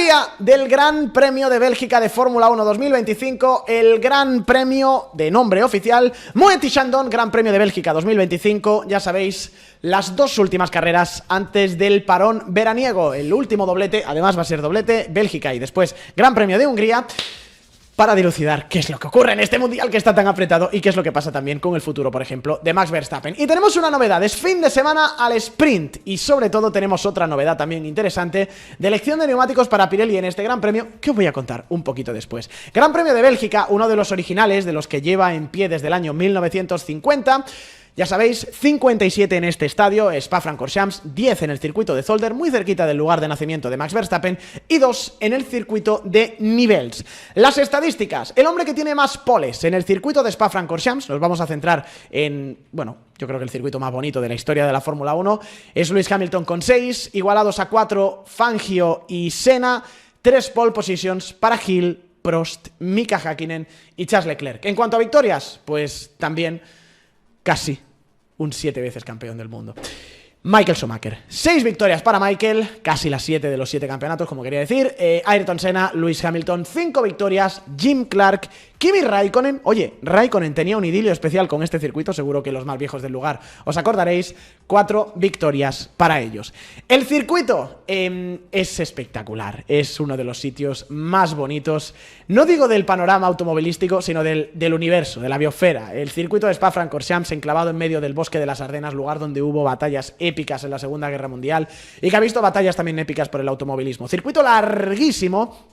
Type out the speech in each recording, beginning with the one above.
día del Gran Premio de Bélgica de Fórmula 1 2025, el Gran Premio de nombre oficial, Moët-Chandon, Gran Premio de Bélgica 2025, ya sabéis, las dos últimas carreras antes del parón veraniego, el último doblete, además va a ser doblete, Bélgica y después Gran Premio de Hungría, para dilucidar qué es lo que ocurre en este mundial que está tan apretado y qué es lo que pasa también con el futuro, por ejemplo, de Max Verstappen. Y tenemos una novedad, es fin de semana al sprint y sobre todo tenemos otra novedad también interesante de elección de neumáticos para Pirelli en este Gran Premio que os voy a contar un poquito después. Gran Premio de Bélgica, uno de los originales, de los que lleva en pie desde el año 1950... Ya sabéis, 57 en este estadio, Spa-Francorchamps, 10 en el circuito de Zolder, muy cerquita del lugar de nacimiento de Max Verstappen, y 2 en el circuito de Nivelles. Las estadísticas, el hombre que tiene más poles en el circuito de Spa-Francorchamps, nos vamos a centrar en, bueno, yo creo que el circuito más bonito de la historia de la Fórmula 1, es Lewis Hamilton con 6, igualados a 4 Fangio y Senna, 3 pole positions para Hill, Prost, Mika Häkkinen y Charles Leclerc. En cuanto a victorias, pues también casi un 7 veces campeón del mundo. Michael Schumacher, 6 victorias para Michael, casi las 7 de los 7 campeonatos, como quería decir. Ayrton Senna, Lewis Hamilton, 5 victorias, Jim Clark, Kimi Raikkonen. Oye, Raikkonen tenía un idilio especial con este circuito, seguro que los más viejos del lugar os acordaréis. 4 victorias para ellos. El circuito es espectacular, es uno de los sitios más bonitos, no digo del panorama automovilístico, sino del universo, de la biosfera. El circuito de Spa-Francorchamps, enclavado en medio del bosque de las Ardenas, lugar donde hubo batallas épicas en la Segunda Guerra Mundial y que ha visto batallas también épicas por el automovilismo. Circuito larguísimo,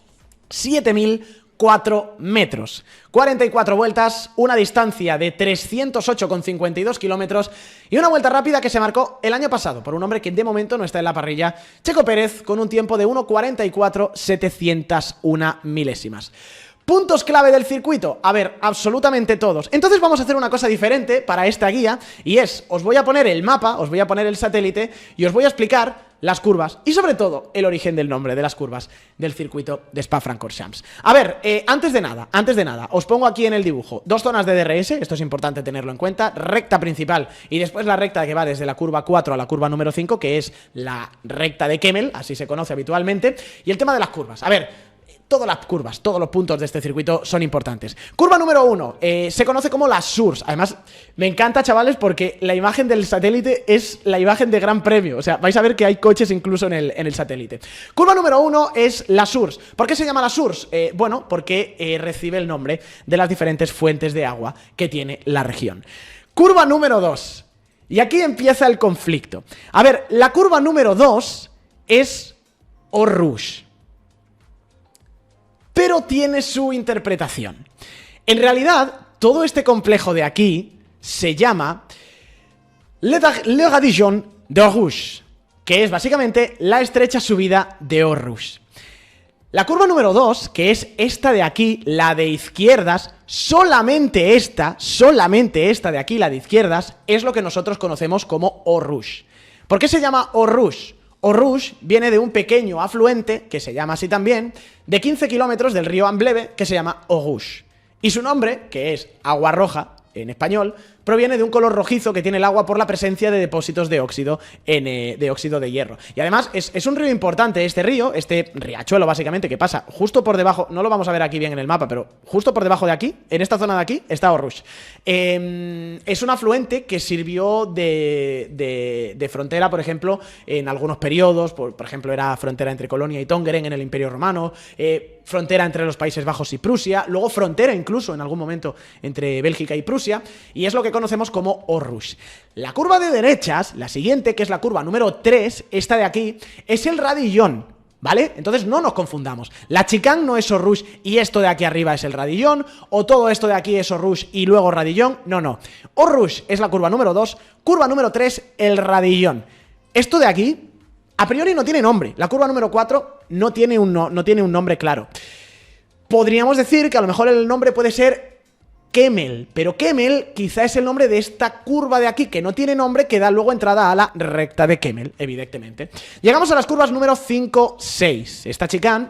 7.004 metros, 44 vueltas, una distancia de 308,52 kilómetros y una vuelta rápida que se marcó el año pasado por un hombre que de momento no está en la parrilla, Checo Pérez, con un tiempo de 1.44,701 milésimas. Puntos clave del circuito, a ver, absolutamente todos. Entonces vamos a hacer una cosa diferente para esta guía y es, os voy a poner el mapa, os voy a poner el satélite y os voy a explicar las curvas y sobre todo el origen del nombre de las curvas del circuito de Spa-Francorchamps. A ver, antes de nada, os pongo aquí en el dibujo 2 zonas de DRS, esto es importante tenerlo en cuenta, recta principal y después la recta que va desde la curva 4 a la curva número 5, que es la recta de Kemmel, así se conoce habitualmente, y el tema de las curvas. A ver, todas las curvas, todos los puntos de este circuito son importantes. Curva número 1, se conoce como la Source. Además, me encanta, chavales, porque la imagen del satélite es la imagen de Gran Premio. O sea, vais a ver que hay coches incluso en el satélite. Curva número 1 es la Source. ¿Por qué se llama la Source? Bueno, porque recibe el nombre de las diferentes fuentes de agua que tiene la región. Curva número 2. Y aquí empieza el conflicto. A ver, la curva número 2 es Eau Rouge, pero tiene su interpretación. En realidad, todo este complejo de aquí se llama Le Radillon d'Eau Rouge, que es básicamente la estrecha subida de Eau Rouge. La curva número 2, que es esta de aquí, la de izquierdas, solamente esta de aquí, la de izquierdas, es lo que nosotros conocemos como Eau Rouge. ¿Por qué se llama Eau Rouge? Eau Rouge viene de un pequeño afluente, que se llama así también, de 15 kilómetros del río Amblève, que se llama Eau Rouge. Y su nombre, que es agua roja, en español, proviene de un color rojizo que tiene el agua por la presencia de depósitos de óxido de óxido de hierro. Y además es un río importante este río, este riachuelo básicamente, que pasa justo por debajo, no lo vamos a ver aquí bien en el mapa, pero justo por debajo de aquí, en esta zona de aquí, está Eau Rouge. Es un afluente que sirvió de frontera, por ejemplo, en algunos periodos, por ejemplo, era frontera entre Colonia y Tongeren en el Imperio Romano, frontera entre los Países Bajos y Prusia, luego frontera incluso en algún momento entre Bélgica y Prusia, y es lo que conocemos como Eau Rouge. La curva de derechas, la siguiente, que es la curva número 3, esta de aquí, es el Radillon, ¿vale? Entonces no nos confundamos. La chicane no es Eau Rouge y esto de aquí arriba es el Radillon, o todo esto de aquí es Eau Rouge y luego Radillon, no. Eau Rouge es la curva número 2, curva número 3, el Radillon. Esto de aquí, a priori no tiene nombre. La curva número 4 no tiene un nombre claro. Podríamos decir que a lo mejor el nombre puede ser Kemmel, pero Kemmel quizá es el nombre de esta curva de aquí que no tiene nombre, que da luego entrada a la recta de Kemmel, evidentemente. Llegamos a las curvas número 5, 6. Esta chicane,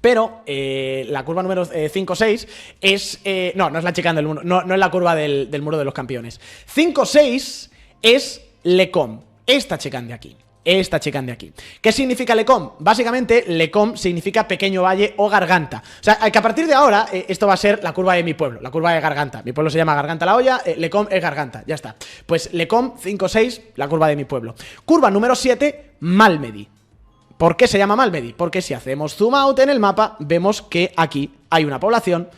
pero la curva número 5-6 es... no es la chicane del muro, no es la curva del muro de los campeones. 5-6 es Le Combe, esta chicane de aquí. esta chicane de aquí. ¿Qué significa Lecom? Básicamente, Lecom significa pequeño valle o garganta. O sea, que a partir de ahora, esto va a ser la curva de mi pueblo, la curva de Garganta. Mi pueblo se llama Garganta la Olla, Lecom es garganta, ya está. Pues Lecom 5-6, la curva de mi pueblo. Curva número 7, Malmedy. ¿Por qué se llama Malmedy? Porque si hacemos zoom out en el mapa, vemos que aquí hay una población,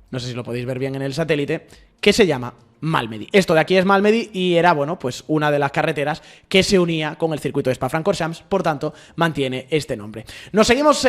no sé si lo podéis ver bien en el satélite, que se llama Malmedy. Esto de aquí es Malmedy y era, bueno, pues una de las carreteras que se unía con el circuito de Spa-Francorchamps, por tanto, mantiene este nombre. Nos seguimos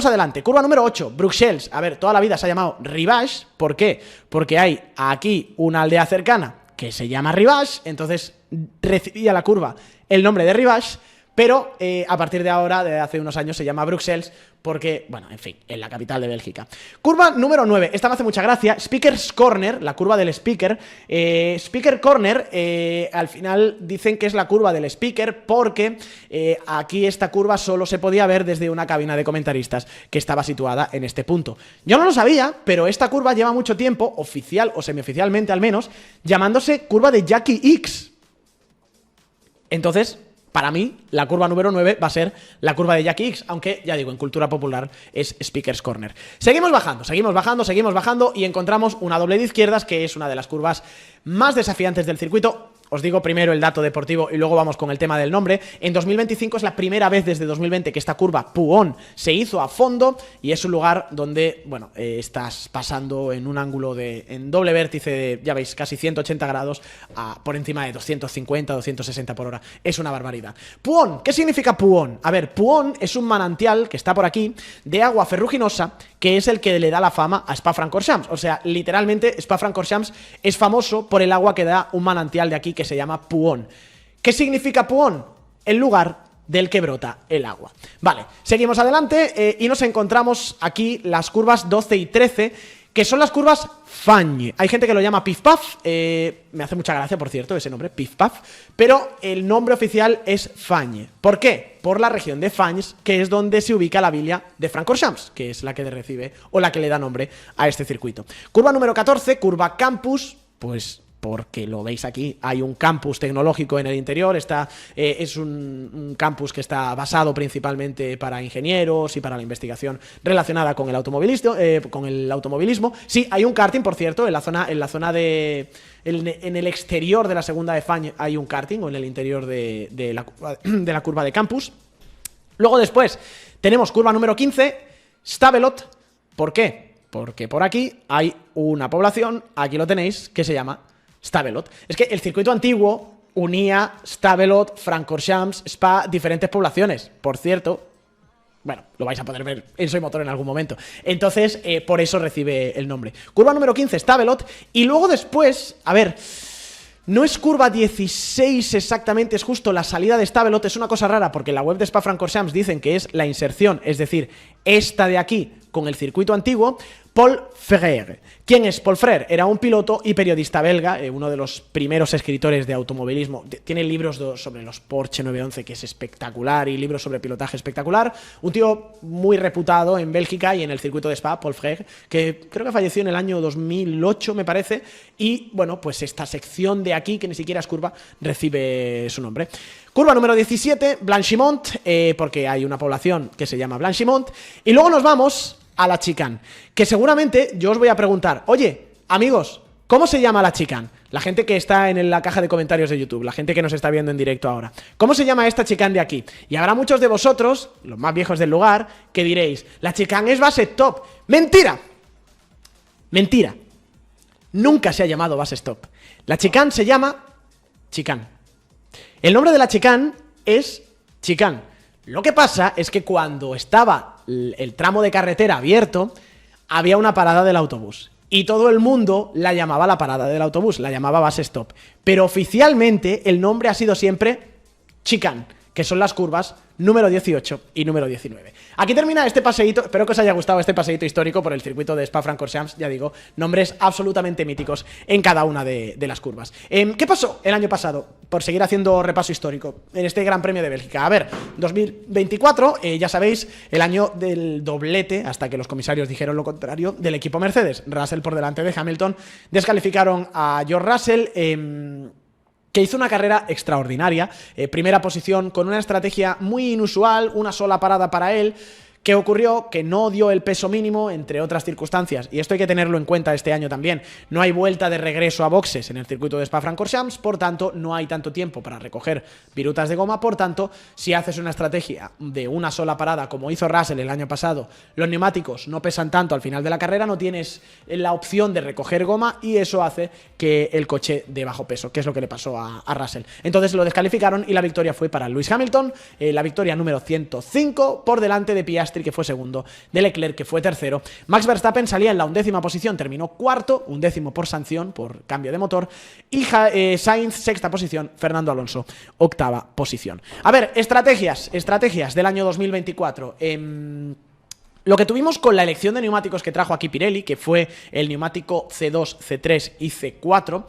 adelante. Curva número 8, Bruxelles. A ver, toda la vida se ha llamado Rivage. ¿Por qué? Porque hay aquí una aldea cercana que se llama Rivage, entonces recibía la curva el nombre de Rivage, pero a partir de ahora, de hace unos años, se llama Bruxelles porque, bueno, en fin, es la capital de Bélgica. Curva número 9, esta me hace mucha gracia, Speaker's Corner, la curva del speaker. Speaker Corner, al final dicen que es la curva del speaker porque aquí esta curva solo se podía ver desde una cabina de comentaristas que estaba situada en este punto. Yo no lo sabía, pero esta curva lleva mucho tiempo, oficial o semioficialmente al menos, llamándose curva de Jackie X. Entonces, para mí, la curva número 9 va a ser la curva de Jackie X, aunque, ya digo, en cultura popular es Speaker's Corner. Seguimos bajando y encontramos una doble de izquierdas, que es una de las curvas más desafiantes del circuito. Os digo primero el dato deportivo y luego vamos con el tema del nombre. En 2025 es la primera vez desde 2020 que esta curva Puón se hizo a fondo y es un lugar donde, bueno, estás pasando en un ángulo en doble vértice de, ya veis, casi 180 grados por encima de 250, 260 por hora. Es una barbaridad. Puón, ¿qué significa Puón? A ver, Puón es un manantial que está por aquí de agua ferruginosa que es el que le da la fama a Spa-Francorchamps. O sea, literalmente Spa-Francorchamps es famoso por el agua que da un manantial de aquí que se llama Puón. ¿Qué significa Puón? El lugar del que brota el agua. Vale, seguimos adelante y nos encontramos aquí las curvas 12 y 13, que son las curvas Fagnes. Hay gente que lo llama Pif Paf, me hace mucha gracia, por cierto, ese nombre, Pif Paf, pero el nombre oficial es Fagnes. ¿Por qué? Por la región de Fagnes, que es donde se ubica la villa de Francorchamps, que es la que recibe o la que le da nombre a este circuito. Curva número 14, curva Campus, pues porque lo veis aquí, hay un campus tecnológico en el interior, es un campus que está basado principalmente para ingenieros y para la investigación relacionada con el automovilismo. Sí, hay un karting, por cierto, en el exterior de la segunda de Fagnes hay un karting, o en el interior de la curva de campus. Luego después tenemos curva número 15, Stavelot. ¿Por qué? Porque por aquí hay una población, aquí lo tenéis, que se llama Stavelot. Es que el circuito antiguo unía Stavelot, Francorchamps, Spa, diferentes poblaciones. Por cierto, bueno, lo vais a poder ver en Soy Motor en algún momento. Entonces, por eso recibe el nombre. Curva número 15, Stavelot. Y luego después, a ver, no es curva 16 exactamente, es justo la salida de Stavelot. Es una cosa rara porque en la web de Spa-Francorchamps dicen que es la inserción, es decir, esta de aquí con el circuito antiguo. Paul Frère. ¿Quién es Paul Frère? Era un piloto y periodista belga, uno de los primeros escritores de automovilismo. Tiene libros sobre los Porsche 911, que es espectacular, y libros sobre pilotaje espectacular. Un tío muy reputado en Bélgica y en el circuito de Spa, Paul Frère, que creo que falleció en el año 2008, me parece. Y, bueno, pues esta sección de aquí, que ni siquiera es curva, recibe su nombre. Curva número 17, Blanchimont, porque hay una población que se llama Blanchimont. Y luego nos vamos a la chicane, que seguramente yo os voy a preguntar, oye, amigos, ¿cómo se llama la chicane? La gente que está en la caja de comentarios de YouTube, la gente que nos está viendo en directo ahora. ¿Cómo se llama esta chicane de aquí? Y habrá muchos de vosotros, los más viejos del lugar, que diréis, la chicane es Base Stop. ¡Mentira! Mentira. Nunca se ha llamado Base Stop. La chicane se llama chicane. El nombre de la chicane es chicane. Lo que pasa es que cuando estaba el tramo de carretera abierto, había una parada del autobús. Y todo el mundo la llamaba la parada del autobús, la llamaba Base Stop. Pero oficialmente el nombre ha sido siempre chicane, que son las curvas número 18 y número 19. Aquí termina este paseíto, espero que os haya gustado este paseíto histórico por el circuito de Spa-Francorchamps, ya digo, nombres absolutamente míticos en cada una de las curvas. ¿Qué pasó el año pasado? Por seguir haciendo repaso histórico en este Gran Premio de Bélgica. A ver, 2024, ya sabéis, el año del doblete, hasta que los comisarios dijeron lo contrario, del equipo Mercedes. Russell por delante de Hamilton, descalificaron a George Russell. que hizo una carrera extraordinaria, primera posición con una estrategia muy inusual, una sola parada para él. ¿Qué ocurrió? Que no dio el peso mínimo, entre otras circunstancias, y esto hay que tenerlo en cuenta este año también. No hay vuelta de regreso a boxes en el circuito de Spa-Francorchamps, por tanto, no hay tanto tiempo para recoger virutas de goma, por tanto, si haces una estrategia de una sola parada, como hizo Russell el año pasado, los neumáticos no pesan tanto al final de la carrera, no tienes la opción de recoger goma, y eso hace que el coche dé bajo peso, que es lo que le pasó a Russell. Entonces lo descalificaron y la victoria fue para Lewis Hamilton, la victoria número 105, por delante de Piastri, que fue segundo, de Leclerc, que fue tercero. Max Verstappen salía en la 11ª posición, terminó cuarto, 11º por sanción, por cambio de motor, y Sainz, sexta posición, Fernando Alonso, octava posición. A ver, estrategias del año 2024. Lo que tuvimos con la elección de neumáticos que trajo aquí Pirelli, que fue el neumático C2, C3 y C4,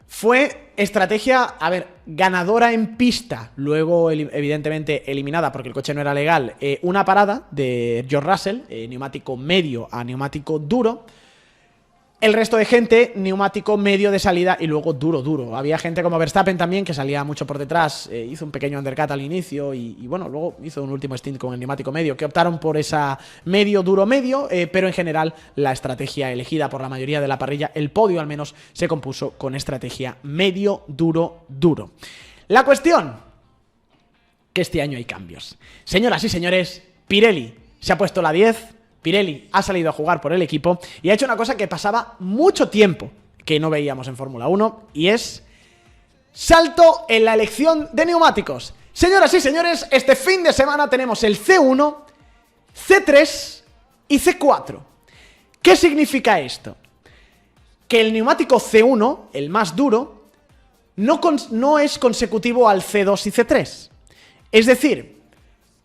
fue estrategia, a ver, ganadora en pista, luego evidentemente eliminada porque el coche no era legal, una parada de George Russell, neumático medio a neumático duro. El resto de gente, neumático medio de salida y luego duro. Había gente como Verstappen también, que salía mucho por detrás, hizo un pequeño undercut al inicio y bueno, luego hizo un último stint con el neumático medio, que optaron por esa medio, duro, medio, pero en general la estrategia elegida por la mayoría de la parrilla, el podio al menos, se compuso con estrategia medio, duro. La cuestión, que este año hay cambios. Señoras y señores, Pirelli se ha puesto la 10, Pirelli ha salido a jugar por el equipo y ha hecho una cosa que pasaba mucho tiempo que no veíamos en Fórmula 1, y es salto en la elección de neumáticos. Señoras y señores, este fin de semana tenemos el C1, C3 y C4. ¿Qué significa esto? Que el neumático C1, el más duro, no es consecutivo al C2 y C3. Es decir,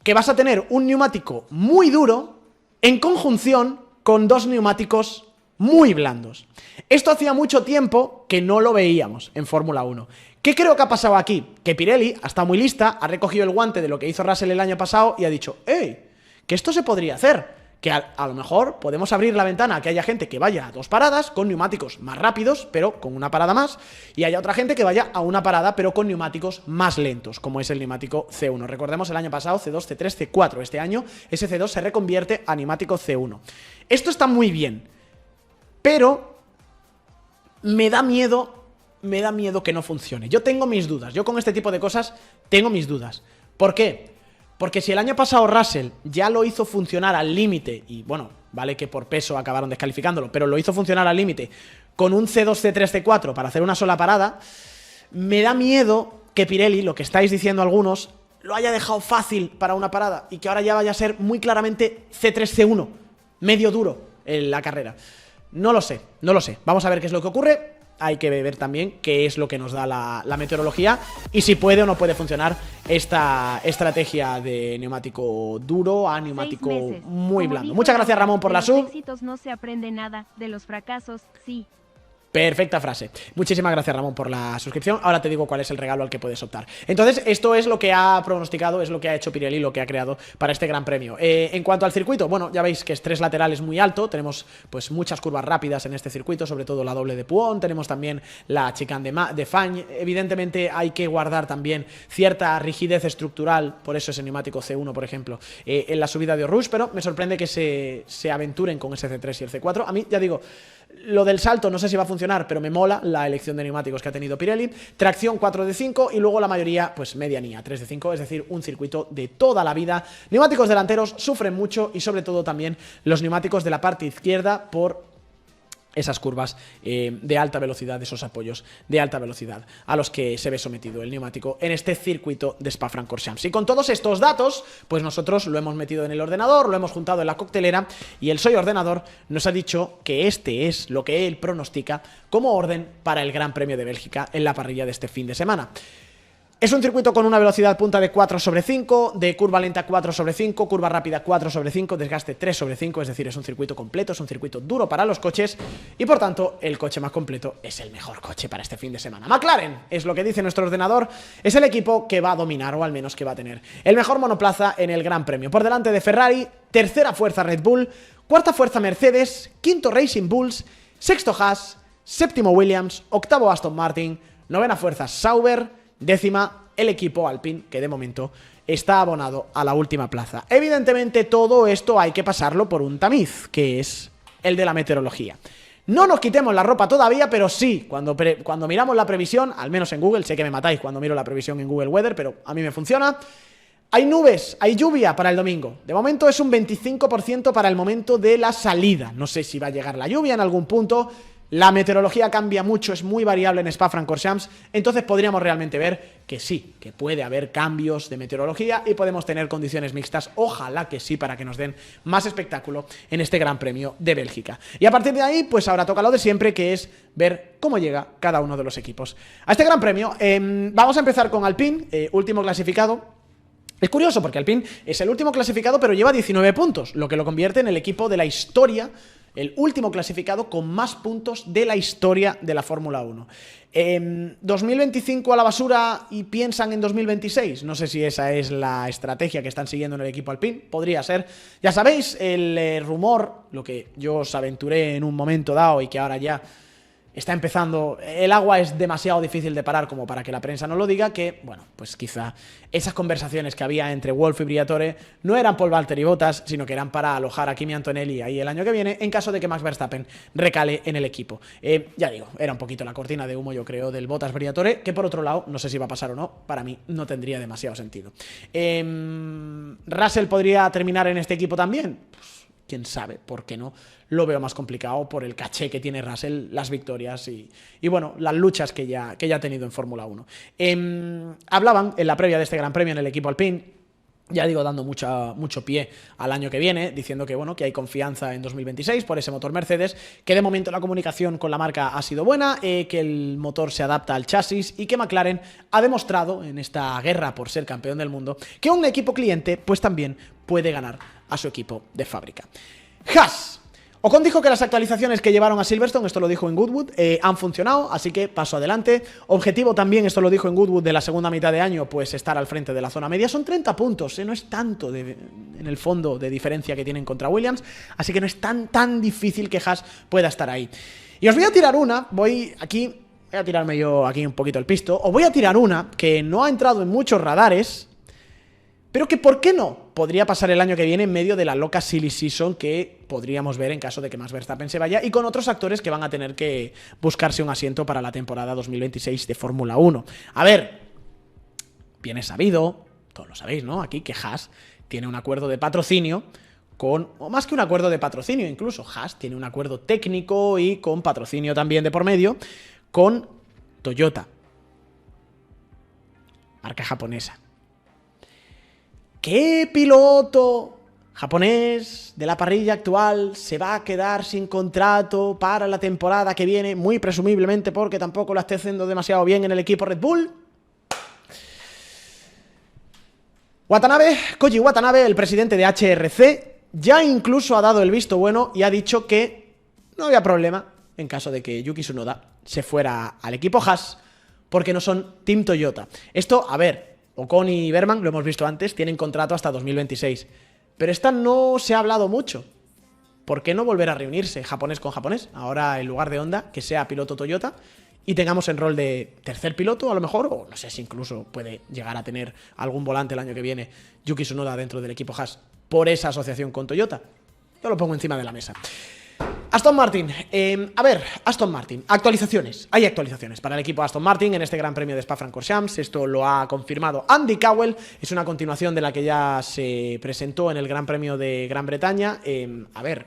que vas a tener un neumático muy duro en conjunción con dos neumáticos muy blandos. Esto hacía mucho tiempo que no lo veíamos en Fórmula 1. ¿Qué creo que ha pasado aquí? Que Pirelli ha estado muy lista, ha recogido el guante de lo que hizo Russell el año pasado y ha dicho, ¡hey! Que esto se podría hacer. Que a lo mejor podemos abrir la ventana a que haya gente que vaya a dos paradas con neumáticos más rápidos, pero con una parada más, y haya otra gente que vaya a una parada, pero con neumáticos más lentos, como es el neumático C1. Recordemos el año pasado C2, C3, C4. Este año ese C2 se reconvierte a neumático C1. Esto está muy bien, pero me da miedo que no funcione. Yo tengo mis dudas. Yo con este tipo de cosas tengo mis dudas. ¿Por qué? Porque si el año pasado Russell ya lo hizo funcionar al límite, y bueno, vale que por peso acabaron descalificándolo, pero lo hizo funcionar al límite con un C2, C3, C4 para hacer una sola parada, me da miedo que Pirelli, lo que estáis diciendo algunos, lo haya dejado fácil para una parada y que ahora ya vaya a ser muy claramente C3, C1, medio duro en la carrera. No lo sé. Vamos a ver qué es lo que ocurre. Hay que ver también qué es lo que nos da la meteorología y si puede o no puede funcionar esta estrategia de neumático duro a neumático muy blando. Muchas gracias, Ramón, por la sub. De los éxitos no se aprende nada, de los fracasos sí. Perfecta frase. Muchísimas gracias, Ramón, por la suscripción. Ahora te digo cuál es el regalo al que puedes optar. Entonces, esto es lo que ha pronosticado, es lo que ha hecho Pirelli, lo que ha creado para este gran premio. En cuanto al circuito, bueno, ya veis que es 3 laterales muy alto. Tenemos pues muchas curvas rápidas en este circuito, sobre todo la doble de Puón. Tenemos también la chicane de Fagnes. Evidentemente hay que guardar también cierta rigidez estructural, por eso ese neumático C1, por ejemplo, en la subida de Eau Rouge, pero me sorprende que se aventuren con ese C3 y el C4. A mí, ya digo, lo del salto no sé si va a funcionar, pero me mola la elección de neumáticos que ha tenido Pirelli. Tracción 4 de 5 y luego la mayoría, pues medianía, 3 de 5, es decir, un circuito de toda la vida. Neumáticos delanteros sufren mucho y sobre todo también los neumáticos de la parte izquierda por esas curvas de alta velocidad, esos apoyos de alta velocidad a los que se ve sometido el neumático en este circuito de Spa-Francorchamps. Y con todos estos datos, pues nosotros lo hemos metido en el ordenador, lo hemos juntado en la coctelera y el Soy Ordenador nos ha dicho que este es lo que él pronostica como orden para el Gran Premio de Bélgica en la parrilla de este fin de semana. Es un circuito con una velocidad punta de 4/5, de curva lenta 4/5, curva rápida 4/5, desgaste 3/5, es decir, es un circuito completo, es un circuito duro para los coches y por tanto el coche más completo es el mejor coche para este fin de semana. McLaren, es lo que dice nuestro ordenador, es el equipo que va a dominar o al menos que va a tener el mejor monoplaza en el Gran Premio. Por delante de Ferrari, tercera fuerza Red Bull, cuarta fuerza Mercedes, quinto Racing Bulls, sexto Haas, séptimo Williams, octavo Aston Martin, Novena fuerza Sauber, décima el equipo Alpine, que de momento está abonado a la última plaza. Evidentemente todo esto hay que pasarlo por un tamiz, que es el de la meteorología. No nos quitemos la ropa todavía, pero sí, cuando miramos la previsión, al menos en Google, sé que me matáis cuando miro la previsión en Google Weather, pero a mí me funciona. Hay nubes, hay lluvia para el domingo. De momento es un 25% para el momento de la salida. No sé si va a llegar la lluvia en algún punto. La meteorología cambia mucho, es muy variable en Spa-Francorchamps, entonces podríamos realmente ver que sí, que puede haber cambios de meteorología y podemos tener condiciones mixtas, ojalá que sí, para que nos den más espectáculo en este Gran Premio de Bélgica. Y a partir de ahí, pues ahora toca lo de siempre, que es ver cómo llega cada uno de los equipos a este Gran Premio. Vamos a empezar con Alpine, último clasificado. Es curioso porque Alpine es el último clasificado, pero lleva 19 puntos, lo que lo convierte en el equipo de la historia, el último clasificado con más puntos de la historia de la Fórmula 1. 2025 a la basura y piensan en 2026. No sé si esa es la estrategia que están siguiendo en el equipo Alpine. Podría ser. Ya sabéis, el rumor, lo que yo os aventuré en un momento dado y que ahora ya está empezando, el agua es demasiado difícil de parar como para que la prensa no lo diga, que, bueno, pues quizá esas conversaciones que había entre Wolff y Briatore no eran por Valtteri Bottas, sino que eran para alojar a Kimi Antonelli ahí el año que viene, en caso de que Max Verstappen recale en el equipo. Ya digo, era un poquito la cortina de humo, yo creo, del Bottas-Briatore, que por otro lado, no sé si va a pasar o no, para mí no tendría demasiado sentido. ¿Russell podría terminar en este equipo también? Pues, quién sabe, ¿por qué no? Lo veo más complicado por el caché que tiene Russell, las victorias y bueno, las luchas que ya ha tenido en Fórmula 1. Hablaban en la previa de este Gran Premio en el equipo Alpine, ya digo, dando mucho pie al año que viene, diciendo que bueno, que hay confianza en 2026 por ese motor Mercedes, que de momento la comunicación con la marca ha sido buena, que el motor se adapta al chasis y que McLaren ha demostrado en esta guerra por ser campeón del mundo que un equipo cliente pues también puede ganar a su equipo de fábrica. Haas. Ocon dijo que las actualizaciones que llevaron a Silverstone, esto lo dijo en Goodwood, han funcionado, así que paso adelante. Objetivo también, esto lo dijo en Goodwood, de la segunda mitad de año, pues estar al frente de la zona media. Son 30 puntos, no es tanto en el fondo de diferencia que tienen contra Williams, así que no es tan difícil que Haas pueda estar ahí. Y os voy a tirar una, voy a tirarme yo aquí un poquito el pisto, os voy a tirar una que no ha entrado en muchos radares, pero que, ¿por qué no?, podría pasar el año que viene en medio de la loca silly season que podríamos ver en caso de que Max Verstappen se vaya y con otros actores que van a tener que buscarse un asiento para la temporada 2026 de Fórmula 1. A ver, bien es sabido, todos lo sabéis, ¿no?, aquí que Haas tiene un acuerdo de patrocinio o más que un acuerdo de patrocinio, incluso Haas tiene un acuerdo técnico y con patrocinio también de por medio con Toyota, marca japonesa. ¿Qué piloto japonés de la parrilla actual se va a quedar sin contrato para la temporada que viene? Muy presumiblemente porque tampoco lo esté haciendo demasiado bien en el equipo Red Bull. Koji Watanabe, el presidente de HRC, ya incluso ha dado el visto bueno y ha dicho que no había problema en caso de que Yuki Tsunoda se fuera al equipo Haas porque no son Team Toyota. Esto, a ver, Ocon y Berman, lo hemos visto antes, tienen contrato hasta 2026. Pero esta no se ha hablado mucho. ¿Por qué no volver a reunirse japonés con japonés? Ahora, en lugar de Honda, que sea piloto Toyota y tengamos el rol de tercer piloto, a lo mejor, o no sé si incluso puede llegar a tener algún volante el año que viene Yuki Tsunoda dentro del equipo Haas por esa asociación con Toyota. Yo lo pongo encima de la mesa. Aston Martin, a ver, Aston Martin, actualizaciones, hay actualizaciones para el equipo Aston Martin en este Gran Premio de Spa-Francorchamps, esto lo ha confirmado Andy Cowell, es una continuación de la que ya se presentó en el Gran Premio de Gran Bretaña. A ver,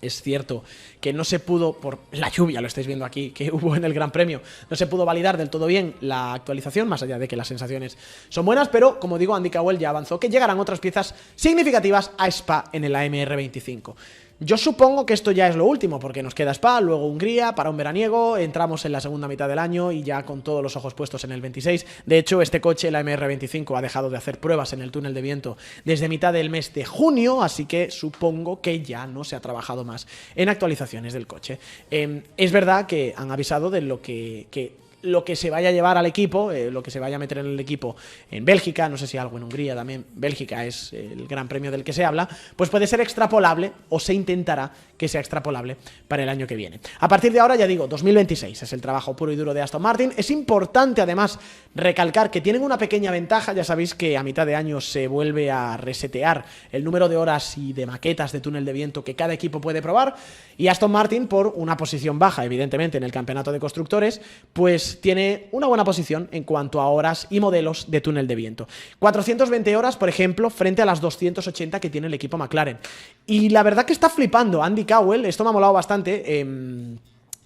es cierto que no se pudo, por la lluvia, lo estáis viendo aquí, que hubo en el Gran Premio, no se pudo validar del todo bien la actualización, más allá de que las sensaciones son buenas, pero como digo, Andy Cowell ya avanzó que llegarán otras piezas significativas a Spa en el AMR25. Yo supongo que esto ya es lo último, porque nos queda Spa, luego Hungría, para un veraniego, entramos en la segunda mitad del año y ya con todos los ojos puestos en el 26. De hecho, este coche, el AMR25, ha dejado de hacer pruebas en el túnel de viento desde mitad del mes de junio, así que supongo que ya no se ha trabajado más en actualizaciones del coche. Es verdad que han avisado de lo que lo que se vaya a llevar al equipo, lo que se vaya a meter en el equipo en Bélgica, no sé si algo en Hungría también, Bélgica es el gran premio del que se habla, pues puede ser extrapolable, o se intentará que sea extrapolable para el año que viene. A partir de ahora, ya digo, 2026 es el trabajo puro y duro de Aston Martin. Es importante además recalcar que tienen una pequeña ventaja. Ya sabéis que a mitad de año se vuelve a resetear el número de horas y de maquetas de túnel de viento que cada equipo puede probar, y Aston Martin, por una posición baja evidentemente en el campeonato de constructores, pues tiene una buena posición en cuanto a horas y modelos de túnel de viento. 420 horas, por ejemplo, frente a las 280 que tiene el equipo McLaren. Y la verdad que está flipando Andy Cowell, esto me ha molado bastante,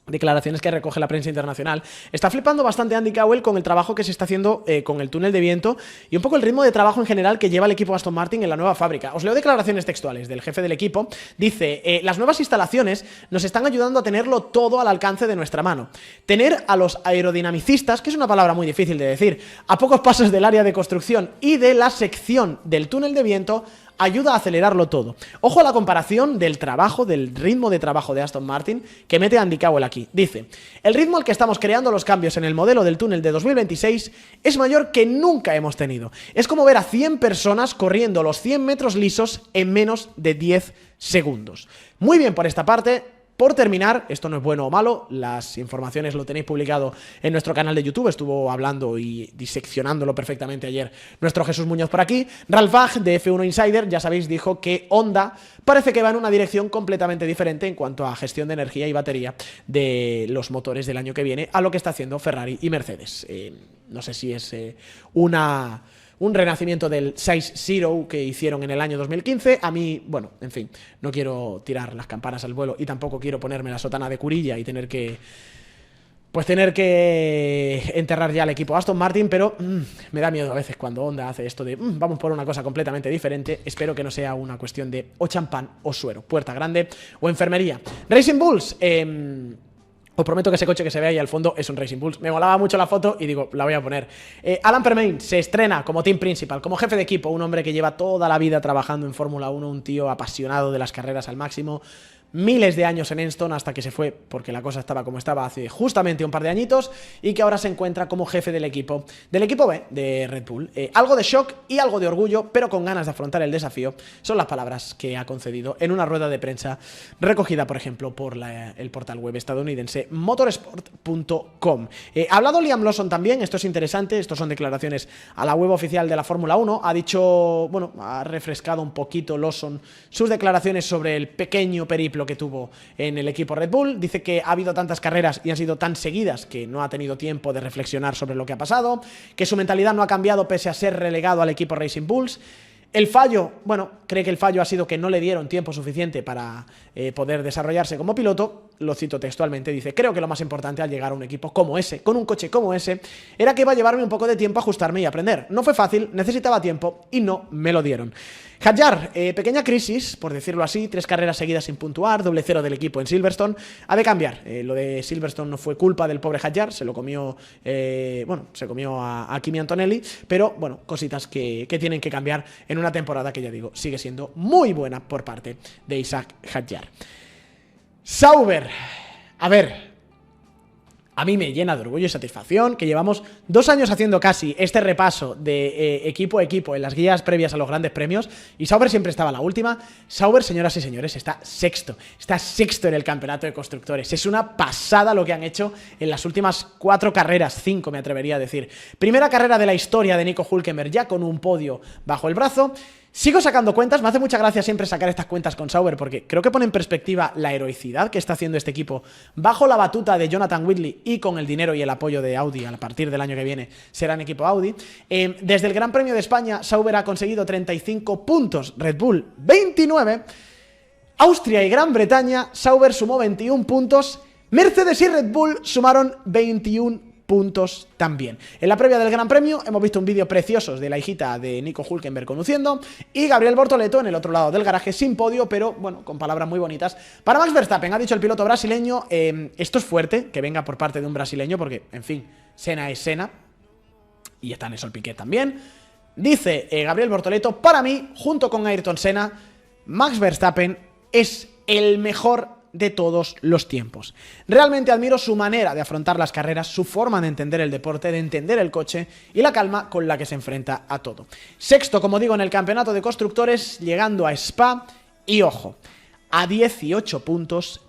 declaraciones que recoge la prensa internacional. Está flipando bastante Andy Cowell con el trabajo que se está haciendo con el túnel de viento y un poco el ritmo de trabajo en general que lleva el equipo Aston Martin en la nueva fábrica. Os leo declaraciones textuales del jefe del equipo. Dice, las nuevas instalaciones nos están ayudando a tenerlo todo al alcance de nuestra mano. Tener a los aerodinamicistas, que es una palabra muy difícil de decir, a pocos pasos del área de construcción y de la sección del túnel de viento, ayuda a acelerarlo todo. Ojo a la comparación del trabajo, del ritmo de trabajo de Aston Martin que mete Andy Cowell aquí. Dice, el ritmo al que estamos creando los cambios en el modelo del túnel de 2026 es mayor que nunca hemos tenido. Es como ver a 100 personas corriendo los 100 metros lisos en menos de 10 segundos. Muy bien por esta parte. Por terminar, esto no es bueno o malo, las informaciones lo tenéis publicado en nuestro canal de YouTube, estuvo hablando y diseccionándolo perfectamente ayer nuestro Jesús Muñoz por aquí. Ralf Bach de F1 Insider, ya sabéis, dijo que Honda parece que va en una dirección completamente diferente en cuanto a gestión de energía y batería de los motores del año que viene a lo que está haciendo Ferrari y Mercedes. No sé si es un renacimiento del 6-0 que hicieron en el año 2015. A mí, bueno, en fin, no quiero tirar las campanas al vuelo y tampoco quiero ponerme la sotana de curilla y tener que enterrar ya al equipo Aston Martin, pero me da miedo a veces cuando Honda hace esto de vamos por una cosa completamente diferente. Espero que no sea una cuestión de o champán o suero, puerta grande o enfermería. Racing Bulls, os prometo que ese coche que se ve ahí al fondo es un Racing Bulls. Me molaba mucho la foto y digo, la voy a poner. Alan Permain se estrena como team principal, como jefe de equipo, un hombre que lleva toda la vida trabajando en Fórmula 1, un tío apasionado de las carreras al máximo. Miles de años en Enston hasta que se fue porque la cosa estaba como estaba hace justamente un par de añitos y que ahora se encuentra como jefe del equipo B de Red Bull. Algo de shock y algo de orgullo, pero con ganas de afrontar el desafío, son las palabras que ha concedido en una rueda de prensa recogida, por ejemplo, por el portal web estadounidense motorsport.com. Ha hablado Liam Lawson también, esto es interesante, estos son declaraciones a la web oficial de la Fórmula 1, ha dicho, bueno, ha refrescado un poquito Lawson sus declaraciones sobre el pequeño periplo que tuvo en el equipo Red Bull. Dice que ha habido tantas carreras y han sido tan seguidas que no ha tenido tiempo de reflexionar sobre lo que ha pasado, que su mentalidad no ha cambiado pese a ser relegado al equipo Racing Bulls. El fallo, bueno, cree que el fallo ha sido que no le dieron tiempo suficiente para poder desarrollarse como piloto. Lo cito textualmente, dice, creo que lo más importante al llegar a un equipo como ese, con un coche como ese, era que iba a llevarme un poco de tiempo a ajustarme y aprender. No fue fácil, necesitaba tiempo y no me lo dieron. Hadjar, pequeña crisis, por decirlo así, 3 carreras seguidas sin puntuar, doble cero del equipo en Silverstone, ha de cambiar. Lo de Silverstone no fue culpa del pobre Hadjar, se lo comió, se comió a Kimi Antonelli, pero bueno, cositas que tienen que cambiar en una temporada que ya digo, sigue siendo muy buena por parte de Isaac Hadjar. Sauber, a ver, a mí me llena de orgullo y satisfacción que llevamos 2 años haciendo casi este repaso de equipo a equipo en las guías previas a los grandes premios y Sauber siempre estaba la última. Sauber, señoras y señores, está sexto en el campeonato de constructores. Es una pasada lo que han hecho en las últimas 4 carreras, 5 me atrevería a decir. Primera carrera de la historia de Nico Hülkenberg ya con un podio bajo el brazo. Sigo sacando cuentas, me hace mucha gracia siempre sacar estas cuentas con Sauber porque creo que pone en perspectiva la heroicidad que está haciendo este equipo bajo la batuta de Jonathan Whitley y con el dinero y el apoyo de Audi a partir del año que viene serán equipo Audi. Desde el Gran Premio de España, Sauber ha conseguido 35 puntos, Red Bull 29, Austria y Gran Bretaña, Sauber sumó 21 puntos, Mercedes y Red Bull sumaron 21 puntos también. En la previa del Gran Premio hemos visto un vídeo precioso de la hijita de Nico Hülkenberg conduciendo y Gabriel Bortoleto en el otro lado del garaje sin podio, pero bueno, con palabras muy bonitas para Max Verstappen. Ha dicho el piloto brasileño, esto es fuerte que venga por parte de un brasileño porque, en fin, Senna es Senna y está en eso el Piquet también. Dice Gabriel Bortoleto, para mí, junto con Ayrton Senna, Max Verstappen es el mejor de todos los tiempos. Realmente admiro su manera de afrontar las carreras, su forma de entender el deporte, de entender el coche y la calma con la que se enfrenta a todo. Sexto, como digo, en el campeonato de constructores, llegando a Spa y, ojo, a 18 puntos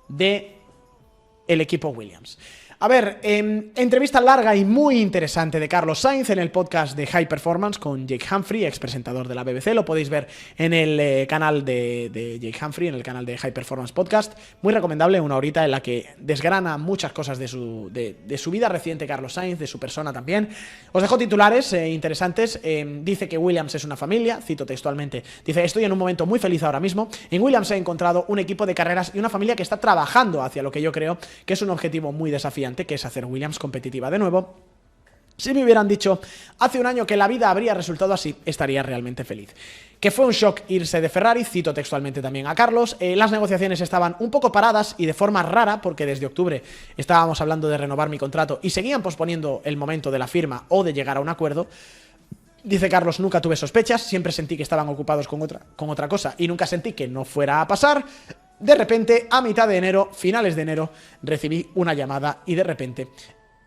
de el equipo Williams. A ver, entrevista larga y muy interesante de Carlos Sainz en el podcast de High Performance con Jake Humphrey, ex presentador de la BBC. Lo podéis ver en el canal de Jake Humphrey, en el canal de High Performance Podcast. Muy recomendable, una horita en la que desgrana muchas cosas de su vida reciente Carlos Sainz, de su persona también. Os dejo titulares interesantes. Dice que Williams es una familia, cito textualmente. Dice, estoy en un momento muy feliz ahora mismo. En Williams he encontrado un equipo de carreras y una familia que está trabajando hacia lo que yo creo que es un objetivo muy desafiante, que es hacer Williams competitiva de nuevo. Si me hubieran dicho hace un año que la vida habría resultado así, estaría realmente feliz. Que fue un shock irse de Ferrari, cito textualmente también a Carlos. Las negociaciones estaban un poco paradas y de forma rara, porque desde octubre estábamos hablando de renovar mi contrato y seguían posponiendo el momento de la firma o de llegar a un acuerdo. Dice Carlos, nunca tuve sospechas, siempre sentí que estaban ocupados con otra cosa y nunca sentí que no fuera a pasar. De repente, a mitad de enero, finales de enero, recibí una llamada y de repente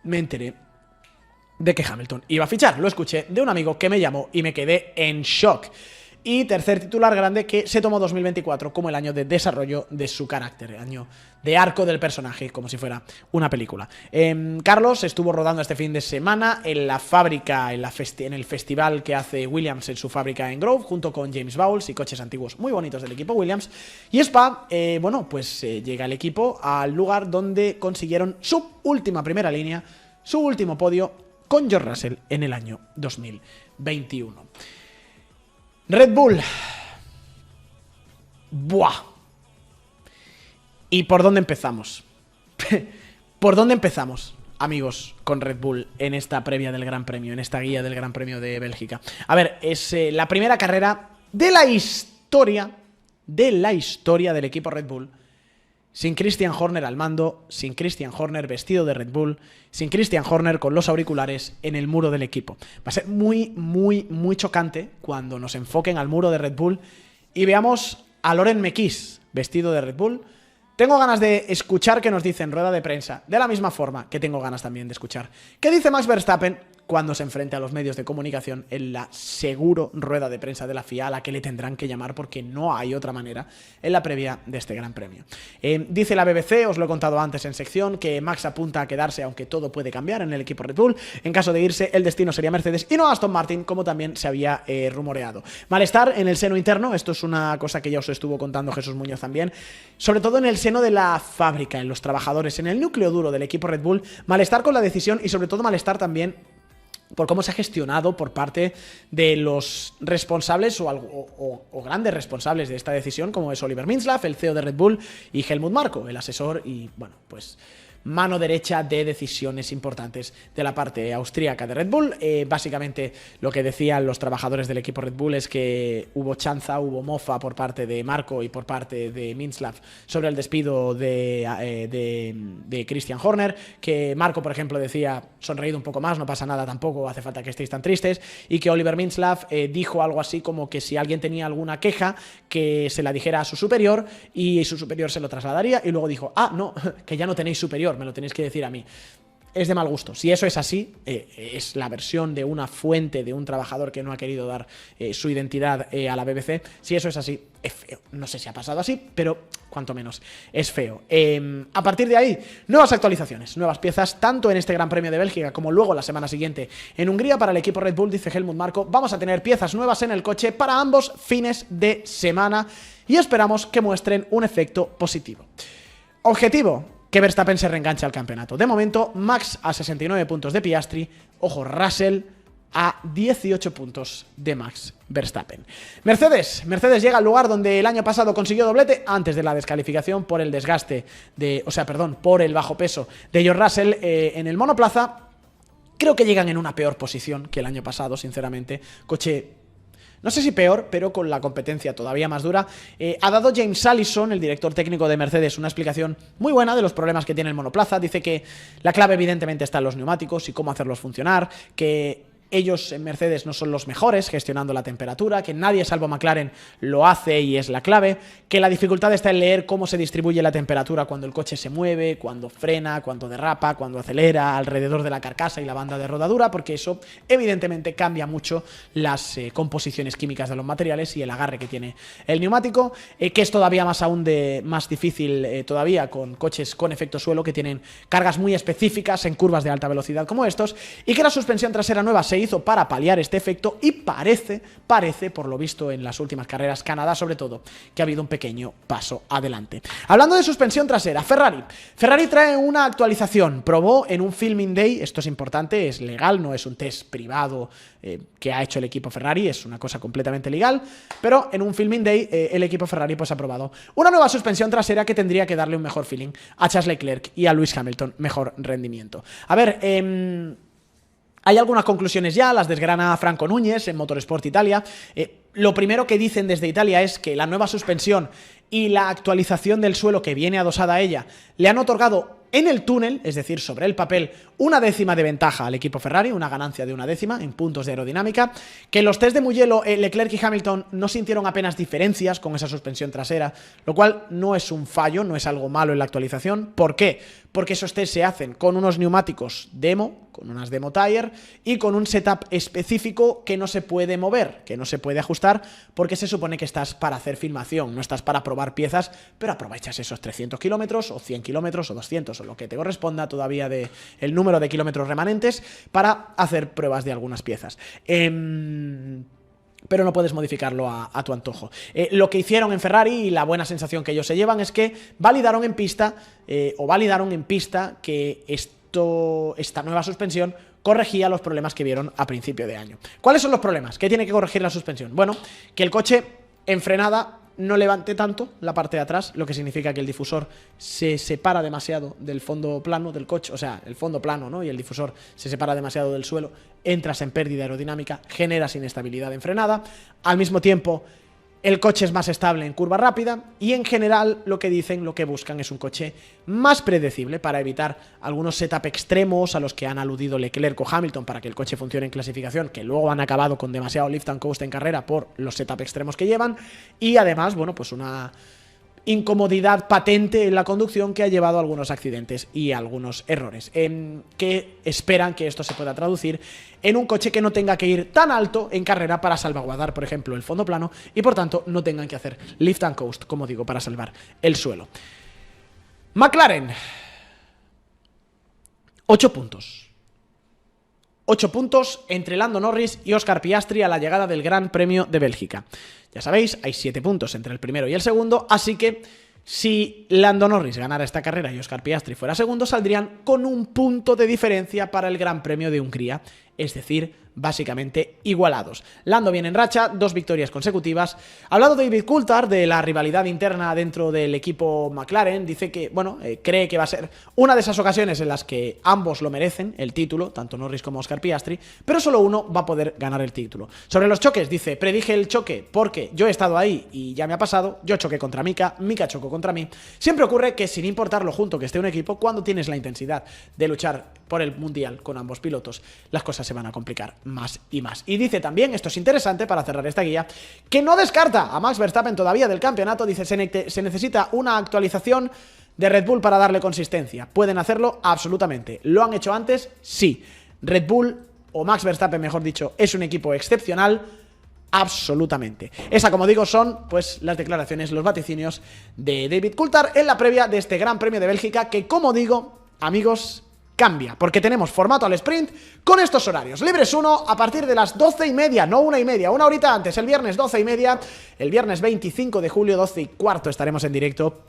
me enteré de que Hamilton iba a fichar. Lo escuché de un amigo que me llamó y me quedé en shock. Y tercer titular grande, que se tomó 2024 como el año de desarrollo de su carácter, el año de arco del personaje, como si fuera una película. Carlos estuvo rodando este fin de semana en la fábrica, en el festival que hace Williams en su fábrica en Grove, junto con James Bowles y coches antiguos muy bonitos del equipo Williams. Y Spa, llega el equipo al lugar donde consiguieron su última primera línea, su último podio con George Russell en el año 2021. Red Bull. Buah. ¿Y por dónde empezamos? ¿Por dónde empezamos, amigos, con Red Bull en esta previa del Gran Premio, en esta guía del Gran Premio de Bélgica? A ver, es la primera carrera de la historia del equipo Red Bull sin Christian Horner al mando, sin Christian Horner vestido de Red Bull, sin Christian Horner con los auriculares en el muro del equipo. Va a ser muy, muy, muy chocante cuando nos enfoquen al muro de Red Bull y veamos a Laurent Mekies vestido de Red Bull. Tengo ganas de escuchar qué nos dice en rueda de prensa, de la misma forma que tengo ganas también de escuchar qué dice Max Verstappen cuando se enfrente a los medios de comunicación en la seguro rueda de prensa de la FIA, a la que le tendrán que llamar porque no hay otra manera en la previa de este Gran Premio. Dice la BBC, os lo he contado antes en sección, que Max apunta a quedarse aunque todo puede cambiar en el equipo Red Bull. En caso de irse, el destino sería Mercedes y no Aston Martin, como también se había rumoreado. Malestar en el seno interno, esto es una cosa que ya os estuvo contando Jesús Muñoz también, sobre todo en el seno de la fábrica, en los trabajadores, en el núcleo duro del equipo Red Bull. Malestar con la decisión y sobre todo malestar también por cómo se ha gestionado por parte de los responsables o grandes responsables de esta decisión, como es Oliver Mintzlaff, el CEO de Red Bull, y Helmut Marko, el asesor y, bueno, pues mano derecha de decisiones importantes de la parte austríaca de Red Bull. Básicamente lo que decían los trabajadores del equipo Red Bull es que hubo chanza, hubo mofa por parte de Marko y por parte de Mintzlaff sobre el despido de Christian Horner, que Marko, por ejemplo, decía, sonreído un poco más, no pasa nada tampoco, hace falta que estéis tan tristes, y que Oliver Mintzlaff dijo algo así como que si alguien tenía alguna queja, que se la dijera a su superior y su superior se lo trasladaría, y luego dijo, no, que ya no tenéis superior, me lo tenéis que decir a mí. Es de mal gusto. Si eso es así, es la versión de una fuente de un trabajador que no ha querido dar su identidad a la BBC. Si eso es así, es feo. No sé si ha pasado así, pero cuanto menos es feo. A partir de ahí, nuevas actualizaciones, nuevas piezas, tanto en este Gran Premio de Bélgica como luego la semana siguiente en Hungría para el equipo Red Bull, dice Helmut Marko. Vamos a tener piezas nuevas en el coche para ambos fines de semana y esperamos que muestren un efecto positivo. Objetivo: que Verstappen se reenganche al campeonato. De momento, Max a 69 puntos de Piastri. Ojo, Russell a 18 puntos de Max Verstappen. Mercedes llega al lugar donde el año pasado consiguió doblete antes de la descalificación por el desgaste por el bajo peso de George Russell en el monoplaza. Creo que llegan en una peor posición que el año pasado, sinceramente. Coche, no sé si peor, pero con la competencia todavía más dura. Ha dado James Allison, el director técnico de Mercedes, una explicación muy buena de los problemas que tiene el monoplaza. Dice que la clave evidentemente está en los neumáticos y cómo hacerlos funcionar, que ellos en Mercedes no son los mejores gestionando la temperatura, que nadie salvo McLaren lo hace y es la clave, que la dificultad está en leer cómo se distribuye la temperatura cuando el coche se mueve, cuando frena, cuando derrapa, cuando acelera, alrededor de la carcasa y la banda de rodadura, porque eso evidentemente cambia mucho las composiciones químicas de los materiales y el agarre que tiene el neumático, que es todavía más difícil todavía con coches con efecto suelo que tienen cargas muy específicas en curvas de alta velocidad como estos, y que la suspensión trasera nueva se hizo para paliar este efecto y parece, por lo visto en las últimas carreras, Canadá sobre todo, que ha habido un pequeño paso adelante. Hablando de suspensión trasera, Ferrari trae una actualización, probó en un filming day, esto es importante, es legal, no es un test privado que ha hecho el equipo Ferrari, es una cosa completamente legal, pero en un filming day el equipo Ferrari pues ha probado una nueva suspensión trasera que tendría que darle un mejor feeling a Charles Leclerc y a Lewis Hamilton, mejor rendimiento. A ver, hay algunas conclusiones ya, las desgrana Franco Núñez en Motorsport Italia. Lo primero que dicen desde Italia es que la nueva suspensión y la actualización del suelo que viene adosada a ella le han otorgado en el túnel, es decir, sobre el papel, 1/10 de ventaja al equipo Ferrari, una ganancia de 1/10 en puntos de aerodinámica, que en los test de Mugello Leclerc y Hamilton no sintieron apenas diferencias con esa suspensión trasera, lo cual no es un fallo, no es algo malo en la actualización. ¿Por qué? Porque esos test se hacen con unos neumáticos demo, con unas demo tire y con un setup específico que no se puede mover, que no se puede ajustar, porque se supone que estás para hacer filmación, no estás para probar piezas, pero aprovechas esos 300 kilómetros o 100 kilómetros o 200 o lo que te corresponda todavía de el número de kilómetros remanentes para hacer pruebas de algunas piezas. Pero no puedes modificarlo a tu antojo. Lo que hicieron en Ferrari y la buena sensación que ellos se llevan es que validaron en pista que esta nueva suspensión corregía los problemas que vieron a principio de año. ¿Cuáles son los problemas? ¿Qué tiene que corregir la suspensión? Bueno, que el coche en frenada no levante tanto la parte de atrás, lo que significa que el difusor se separa demasiado del fondo plano del coche, o sea, el fondo plano, ¿no? Y el difusor se separa demasiado del suelo, entras en pérdida aerodinámica, generas inestabilidad en frenada. Al mismo tiempo, el coche es más estable en curva rápida y en general lo que buscan es un coche más predecible para evitar algunos setup extremos a los que han aludido Leclerc o Hamilton para que el coche funcione en clasificación, que luego han acabado con demasiado lift and coast en carrera por los setup extremos que llevan, y además, bueno, pues una incomodidad patente en la conducción que ha llevado a algunos accidentes y a algunos errores, que esperan que esto se pueda traducir en un coche que no tenga que ir tan alto en carrera para salvaguardar, por ejemplo, el fondo plano y por tanto no tengan que hacer lift and coast, como digo, para salvar el suelo. McLaren, 8 puntos. 8 puntos entre Lando Norris y Oscar Piastri a la llegada del Gran Premio de Bélgica. Ya sabéis, hay 7 puntos entre el primero y el segundo, así que si Lando Norris ganara esta carrera y Oscar Piastri fuera segundo, saldrían con un punto de diferencia para el Gran Premio de Hungría, es decir, básicamente igualados. Lando viene en racha, 2 victorias consecutivas. Ha hablado David Coulthard de la rivalidad interna dentro del equipo McLaren. Dice que, bueno, cree que va a ser una de esas ocasiones en las que ambos lo merecen, el título, tanto Norris como Oscar Piastri, pero solo uno va a poder ganar el título. Sobre los choques, dice, predije el choque porque yo he estado ahí y ya me ha pasado, yo choqué contra Mika, Mika chocó contra mí. Siempre ocurre que sin importar lo junto que esté un equipo, cuando tienes la intensidad de luchar por el mundial con ambos pilotos, las cosas se van a complicar más y más. Y dice también, esto es interesante para cerrar esta guía, que no descarta a Max Verstappen todavía del campeonato. Dice, se necesita una actualización de Red Bull para darle consistencia. ¿Pueden hacerlo? Absolutamente. ¿Lo han hecho antes? Sí. Red Bull, o Max Verstappen mejor dicho, es un equipo excepcional. Absolutamente. Esa, como digo, son pues las declaraciones, los vaticinios de David Coulthard en la previa de este Gran Premio de Bélgica, que, como digo, amigos, cambia, porque tenemos formato al sprint con estos horarios. Libres 1 a partir de las 12:30, no 1:30, una horita antes, el viernes 12:30, el viernes 25 de julio 12:15 estaremos en directo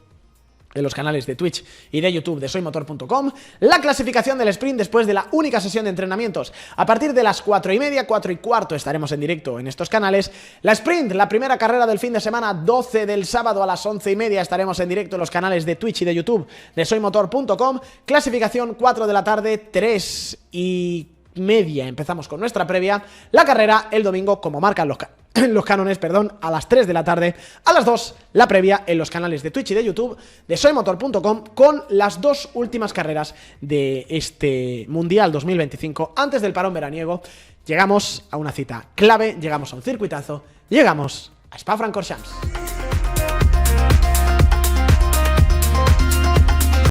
en los canales de Twitch y de YouTube de soymotor.com, la clasificación del sprint después de la única sesión de entrenamientos. A partir de las 4:30, 4:15 estaremos en directo en estos canales. La sprint, la primera carrera del fin de semana, 12 del sábado a las 11:30 estaremos en directo en los canales de Twitch y de YouTube de soymotor.com. Clasificación 4 de la tarde, 3:15 media empezamos con nuestra previa. La carrera el domingo, como marcan los cánones, perdón, a las 3 de la tarde. A las 2, la previa en los canales de Twitch y de YouTube de soymotor.com, con las 2 últimas carreras de este Mundial 2025 antes del parón veraniego. Llegamos a una cita clave, llegamos a un circuitazo, llegamos a Spa-Francorchamps.